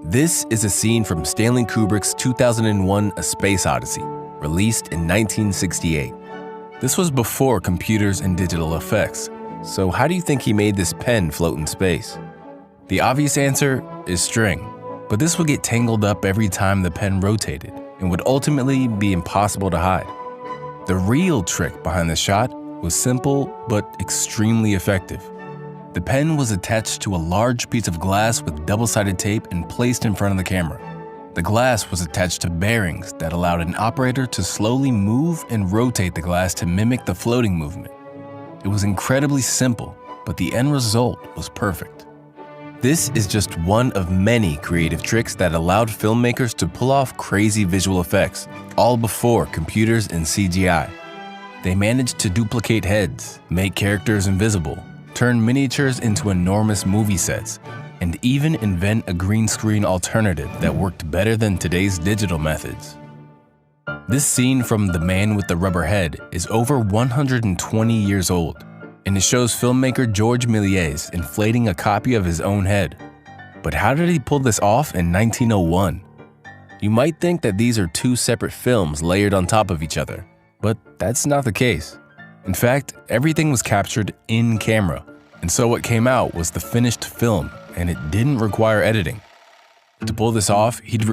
This is a scene from Stanley Kubrick's 2001 A Space Odyssey, released in 1968. This was before computers and digital effects, so how do you think he made this pen float in space? The obvious answer is string, but this would get tangled up every time the pen rotated and would ultimately be impossible to hide. The real trick behind the shot was simple but extremely effective. The pen was attached to a large piece of glass with double-sided tape and placed in front of the camera. The glass was attached to bearings that allowed an operator to slowly move and rotate the glass to mimic the floating movement. It was incredibly simple, but the end result was perfect. This is just one of many creative tricks that allowed filmmakers to pull off crazy visual effects, all before computers and CGI. They managed to duplicate heads, make characters invisible, turn miniatures into enormous movie sets, and even invent a green screen alternative that worked better than today's digital methods. This scene from The Man with the Rubber Head is over 120 years old, and it shows filmmaker George Méliès inflating a copy of his own head. But how did he pull this off in 1901? You might think that these are two separate films layered on top of each other, but that's not the case. In fact, everything was captured in camera, and so what came out was the finished film, and it didn't require editing. To pull this off, he'd